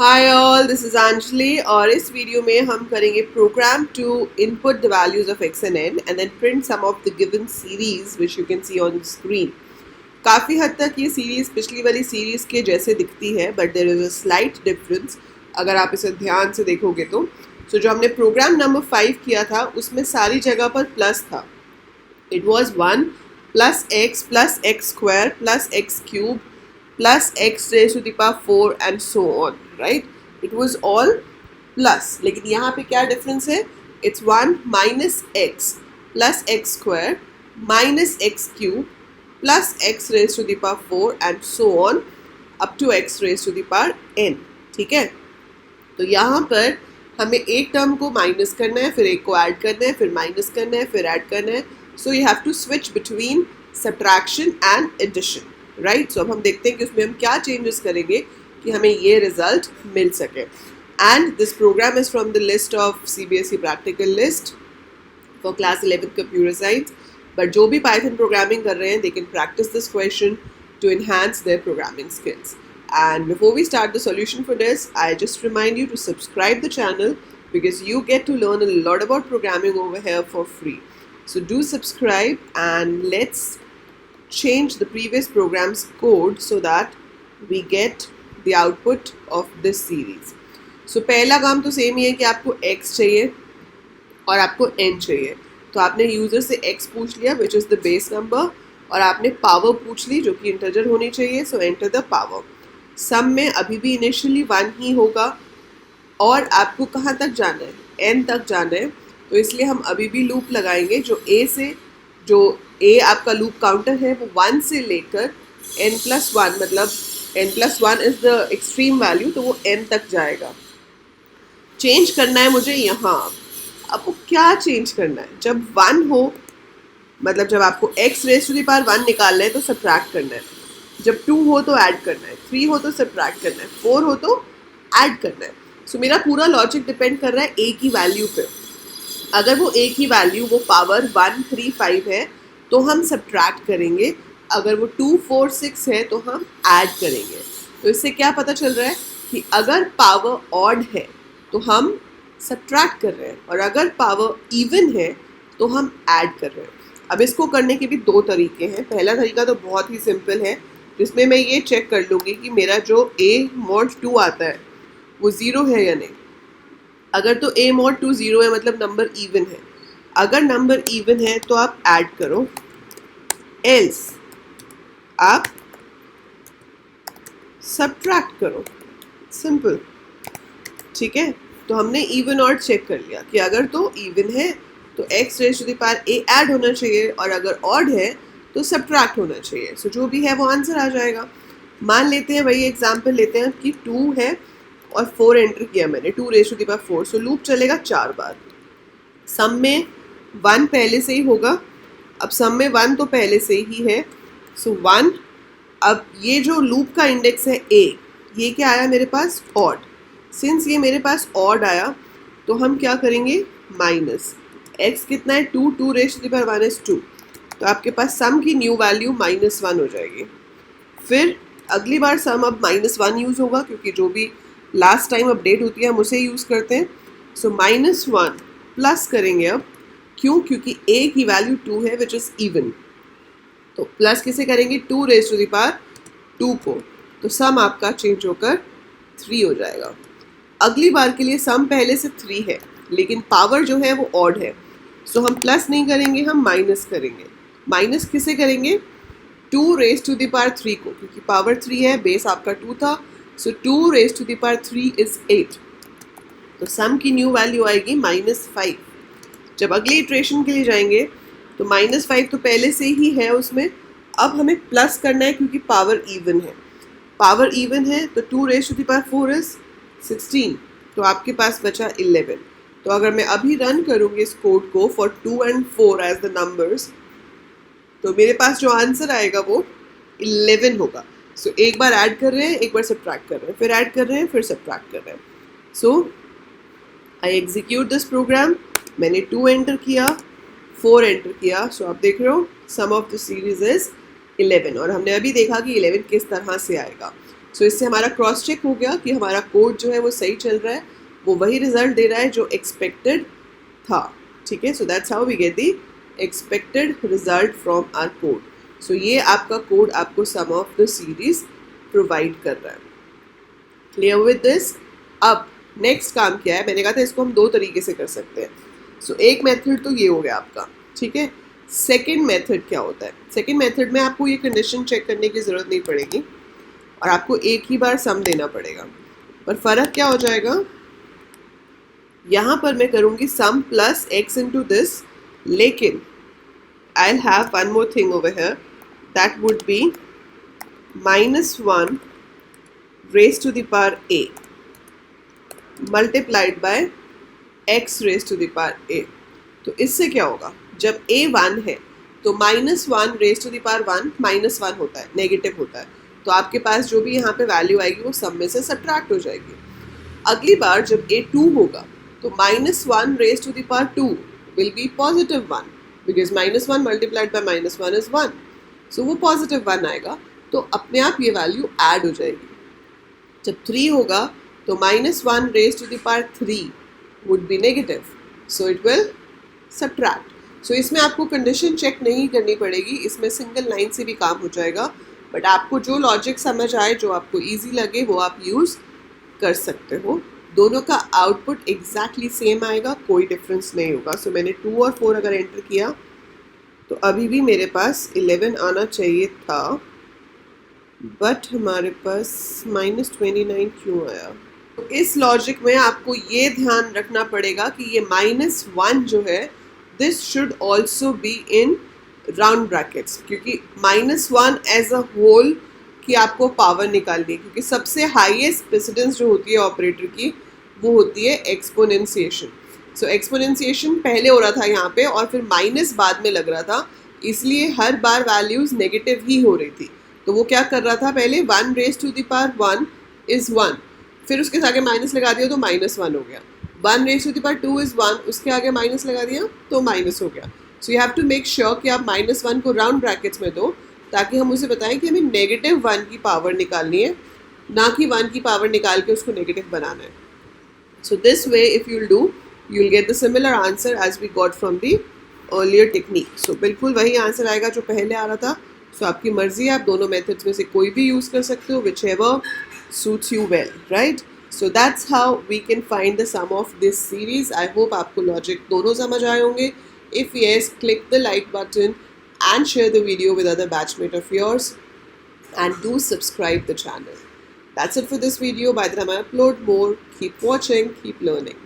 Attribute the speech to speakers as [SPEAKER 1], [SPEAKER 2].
[SPEAKER 1] Hi all, this is Anjali और इस video में हम करेंगे program to input the values of x and then print some of the given series which you can see on the screen. काफ़ी हद तक ये सीरीज़ पिछली वाली सीरीज़ के जैसे दिखती है, but there is a slight difference अगर आप इसे ध्यान से देखोगे तो. जो हमने प्रोग्राम नंबर 5 किया था उसमें सारी जगह पर प्लस था. It was 1 plus x square plus x cube plus x raised to the power 4 and so on, right? It was all plus. लेकिन यहाँ पे क्या डिफरेंस है? It's 1 minus x plus x square minus x cube plus x raised to the power 4 and so on up to x raised to the power n. ठीक है, तो यहाँ पर हमें एक टर्म को माइनस करना है, फिर एक को ऐड करना है, फिर माइनस करना है, फिर ऐड करना है. So you have to switch between subtraction and addition, right? So अब हम देखते हैं कि उसमें हम क्या चेंजेस करेंगे कि हमें ये रिजल्ट मिल सके. And this program is from the list of CBSE practical list for class 11 computer science. But जो भी पाइथन प्रोग्रामिंग कर रहे हैं, they can practise this question to enhance their programming skills. And before we start the solution for this, I just remind you to subscribe the channel because you get to learn a lot about programming over here for free. So do subscribe and let's change the previous program's code so that we get the output of this series. So पहला काम तो same ही है कि आपको x चाहिए और आपको n चाहिए. तो आपने यूज़र से x पूछ लिया which is the base number और आपने पावर पूछ ली जो कि इंटरजर होनी चाहिए. So enter the power. Sum में अभी भी इनिशियली 1 ही होगा और आपको कहाँ तक जाना है? n तक जाना है. तो इसलिए हम अभी भी लूप लगाएंगे जो a आपका लूप काउंटर है वो 1 से लेकर n+1, मतलब n+1 is the extreme value, तो वो n तक जाएगा. चेंज करना है मुझे यहाँ. अब वो क्या चेंज करना है? जब 1 हो, मतलब जब आपको x raise to the power 1 निकालना है तो सब्ट्रैक्ट करना है. जब 2 हो तो ऐड करना है, 3 हो तो सब्ट्रैक्ट करना है, 4 हो तो ऐड करना है. सो मेरा पूरा लॉजिक डिपेंड कर रहा है a की वैल्यू पे. अगर वो a की वैल्यू वो पावर 1, 3, 5 है तो हम सब्ट्रैक्ट करेंगे. अगर वो 2, 4, 6 है तो हम ऐड करेंगे. तो इससे क्या पता चल रहा है कि अगर पावर ऑड है तो हम सब्ट्रैक्ट कर रहे हैं और अगर पावर इवन है तो हम ऐड कर रहे हैं. अब इसको करने के भी 2 तरीके हैं. पहला तरीका तो बहुत ही सिंपल है जिसमें मैं ये चेक कर लूँगी कि मेरा जो a mod 2 आता है वो 0 है या नहीं. अगर तो a mod 2 0 है मतलब नंबर इवन है. अगर नंबर इवन है तो आप ऐड करो, एल्स आप सब्ट्रैक्ट करो. सिंपल, ठीक है. तो हमने इवन ऑड चेक कर लिया कि अगर तो इवन है तो x raise to the power a add होना चाहिए और अगर ऑड है तो सब्ट्रैक्ट होना चाहिए. सो जो भी है वो आंसर आ जाएगा. मान लेते हैं, वही एग्जांपल लेते हैं कि 2 है और 4 एंटर किया मैंने, 2 raise to the power 4. So loop चलेगा 4 बार. सम में 1 पहले से ही होगा. अब सम में 1 तो पहले से ही है. सो 1. अब ये जो लूप का इंडेक्स है a, ये क्या आया मेरे पास? ऑड. सिंस ये मेरे पास ऑड आया तो हम क्या करेंगे? माइनस x कितना है? 2, 2 raise to the power 1 is 2. तो आपके पास सम की न्यू वैल्यू -1 हो जाएगी. फिर अगली बार सम अब -1 यूज़ होगा क्योंकि जो भी लास्ट टाइम अपडेट होती है हम उसे यूज़ करते हैं. सो -1 प्लस करेंगे अब. क्यों? क्योंकि a की वैल्यू 2 है विच इज़ इवन. तो प्लस किसे करेंगे? 2 रेज टू द पावर 2 को. तो सम आपका चेंज होकर 3 हो जाएगा. अगली बार के लिए सम पहले से 3 है लेकिन पावर जो है वो ऑड है. सो हम प्लस नहीं करेंगे, हम माइनस करेंगे. माइनस किसे करेंगे? 2 रेज टू द पावर 3 को, क्योंकि पावर 3 है, बेस आपका 2 था. So 2 raise to the power 3 is 8. तो सम की न्यू वैल्यू आएगी -5. जब अगली इटरेशन के लिए जाएंगे तो -5 तो पहले से ही है उसमें. अब हमें प्लस करना है क्योंकि पावर इवन है. पावर इवन है तो 2 raise to the power 4 is 16. तो आपके पास बचा 11. तो अगर मैं अभी रन करूँगी इस कोड को for 2 and 4 as the numbers, तो मेरे पास जो आंसर आएगा वो 11 होगा. सो एक बार ऐड कर रहे हैं, एक बार सब्ट्रैक्ट कर रहे हैं, फिर ऐड कर रहे हैं, फिर सब्ट्रैक्ट कर रहे हैं. सो आई एग्जीक्यूट दिस प्रोग्राम. मैंने 2 एंटर किया, 4 एंटर किया. सो आप देख रहे हो सम ऑफ द सीरीज इज 11 और हमने अभी देखा कि 11 किस तरह से आएगा. सो इससे हमारा क्रॉस चेक हो गया कि हमारा कोड जो है वो सही चल रहा है, वो वही रिजल्ट दे रहा है जो एक्सपेक्टेड था, ठीक है। So that's how we get the expected result from our code. So ये आपका कोड आपको sum of the series provide कर रहा है। Clear with this? अब नेक्स्ट काम क्या है, मैंने कहा था इसको हम दो तरीके से कर सकते हैं। सो एक मेथड तो ये हो गया आपका, ठीक है। सेकेंड मेथड क्या होता है? सेकेंड मेथड में आपको ये कंडीशन चेक करने की ज़रूरत नहीं पड़ेगी और आपको एक ही बार सम देना पड़ेगा। पर फ़र्क क्या हो जाएगा, यहाँ पर मैं करूँगी सम प्लस एक्स इंटू दिस, लेकिन I will have one more thing over here, that would be -1 raised to the power a multiplied by x raised to the power a। तो इससे क्या होगा, जब a 1 है तो -1 raised to the power 1 -1 होता है, नेगेटिव होता है। तो आपके पास जो भी यहाँ पे वैल्यू आएगी वो सब में से सब्ट्रैक्ट हो जाएगी। अगली बार जब a 2 होगा तो -1 raised to the power 2 will be +1 because -1 multiplied by -1 is 1। सो वो +1 आएगा, तो अपने आप ये वैल्यू ऐड हो जाएगी। जब 3 होगा तो -1 raised to the power 3 would be negative, so it will subtract। सो इसमें आपको कंडीशन चेक नहीं करनी पड़ेगी, इसमें सिंगल लाइन से भी काम हो जाएगा। बट आपको जो लॉजिक समझ आए, जो आपको इजी लगे, वो आप यूज़ कर सकते हो। दोनों का आउटपुट एग्जैक्टली सेम आएगा, कोई डिफरेंस नहीं होगा। सो मैंने 2 और 4 अगर एंटर किया तो अभी भी मेरे पास 11 आना चाहिए था, बट हमारे पास -29 क्यों आया? तो इस लॉजिक में आपको ये ध्यान रखना पड़ेगा कि ये -1 जो है, this should also be in round brackets, क्योंकि -1 एज अ होल की आपको पावर निकालनी है, क्योंकि सबसे हाईएस्ट प्रेसिडेंस जो होती है ऑपरेटर की वो होती है एक्सपोनेंशिएशन। सो एक्सपोनेंशिएशन पहले हो रहा था यहाँ पे और फिर माइनस बाद में लग रहा था, इसलिए हर बार वैल्यूज़ नेगेटिव ही हो रही थी। तो वो क्या कर रहा था, पहले 1 raised to the power 1 is 1, फिर उसके आगे माइनस लगा दिया तो -1 हो गया। 1 raised to the power 2 is 1, उसके आगे माइनस लगा दिया तो माइनस हो गया। So you have to make sure कि आप -1 को राउंड ब्रैकेट्स में दो, ताकि हम उसे बताएं कि हमें -1 की पावर निकालनी है, ना कि 1 की पावर निकाल के उसको नेगेटिव बनाना है। So this way if you'll do, you'll get the similar answer as we got from the earlier technique। So बिल्कुल वही आंसर आएगा जो पहले आ रहा था। So आपकी मर्जी है, आप दोनों मेथड्स में से कोई भी यूज़ कर सकते हो, whichever suits you well, right? So that's how we can find the sum of this series। I hope आपको लॉजिक दोनों समझ आए होंगे। If yes, click the like button and share the video with other batchmate of yours, and do subscribe the channel। That's it for this video. By the time I upload more, keep watching, keep learning।